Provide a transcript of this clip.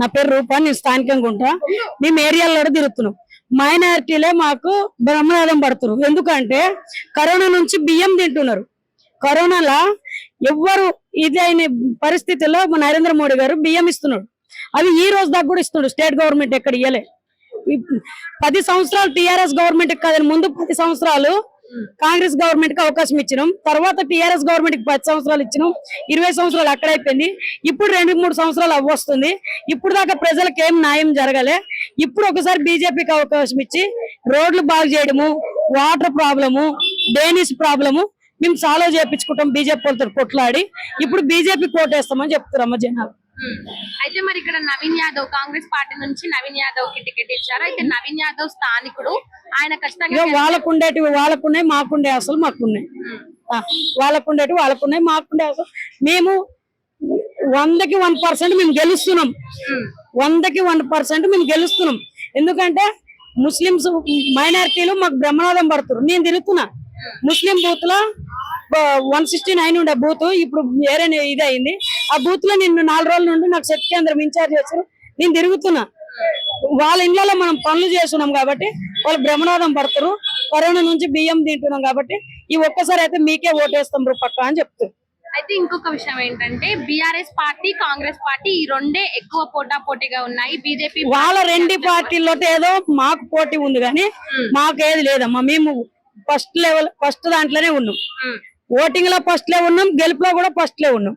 నా పేరు రూపా, నేను స్థానికంగా ఉంటా. మేము ఏరియాలో తిరుగుతున్నాం. మైనారిటీలే మాకు బ్రహ్మనాథం పడుతున్నారు. ఎందుకంటే కరోనా నుంచి బియ్యం తింటున్నారు. కరోనాలో ఎవ్వరు ఇదైన పరిస్థితుల్లో నరేంద్ర మోడీ గారు బియ్యం ఇస్తున్నాడు. అవి ఈ రోజు దాకా కూడా ఇస్తున్నాడు. స్టేట్ గవర్నమెంట్ ఎక్కడ ఇయ్యలే. 10 సంవత్సరాలు టీఆర్ఎస్ గవర్నమెంట్ కాదని ముందు 10 సంవత్సరాలు కాంగ్రెస్ గవర్నమెంట్ కి అవకాశం ఇచ్చినాం. తర్వాత టీఆర్ఎస్ గవర్నమెంట్ కి 10 సంవత్సరాలు ఇచ్చినాం. 20 సంవత్సరాలు అక్కడైపోయింది. ఇప్పుడు 2-3 సంవత్సరాలు అవ్వొస్తుంది. ఇప్పుడు దాకా ప్రజలకు ఏం న్యాయం జరగలే. ఇప్పుడు ఒకసారి బీజేపీకి అవకాశం ఇచ్చి రోడ్లు బాగు చేయడము, వాటర్ ప్రాబ్లము, డ్రైనేజ్ ప్రాబ్లము మేము సాల్వ్ చేయించుకుంటాం. బీజేపీ వాళ్ళతో కొట్లాడి ఇప్పుడు బీజేపీ కోటేస్తామని చెప్తారమ్మ జనాలు. అయితే మరి ఇక్కడ నవీన్ యాదవ్ కాంగ్రెస్ పార్టీ నుంచి నవీన్ యాదవ్ కి టికెట్ ఇచ్చారు. అయితే నవీన్ యాదవ్ స్థానికుడు, ఆయన ఖచ్చితంగా వాళ్ళకుండేటివి వాళ్ళకున్నాయి, మాకుండే అసలు మాకున్నాయి. వాళ్ళకుండేటివి వాళ్ళకున్నాయి, మాకుండే అసలు. మేము 100కి 1% మేము గెలుస్తున్నాం. 100కి 1% మేము గెలుస్తున్నాం. ఎందుకంటే ముస్లింస్ మైనారిటీలు మాకు బ్రహ్మనాథం పడుతున్నారు. నేను తిరుగుతున్నా ముస్లిం బూత్ లో 169 ఉండే బూత్ ఇప్పుడు వేరే ఇది అయింది. ఆ బూత్ లో నిన్ను 4 రోజుల నుండి నాకు శక్తి కేంద్రం ఇన్ఛార్జ్ చేశారు. నేను తిరుగుతున్నా. వాళ్ళ ఇళ్లలో మనం పనులు చేస్తున్నాం కాబట్టి వాళ్ళు బ్రహ్మనాథం పడతారు. కరోనా నుంచి బియ్యం తింటున్నాం కాబట్టి ఈ ఒక్కసారి అయితే మీకే ఓటేస్తాం పక్క అని చెప్తారు. అయితే ఇంకొక విషయం ఏంటంటే బీఆర్ఎస్ పార్టీ, కాంగ్రెస్ పార్టీ ఈ రెండే ఎక్కువ పోటాపోటీగా ఉన్నాయి. బీజేపీ వాళ్ళ 2 పార్టీల్లో ఏదో మాకు పోటీ ఉంది కానీ మాకేది లేదమ్మా. మేము ఫస్ట్ దాంట్లోనే ఉన్నాం. ఓటింగ్ లో ఫస్ట్ లే ఉన్నాం, గెలుపులో కూడా ఫస్ట్ లే ఉన్నాం.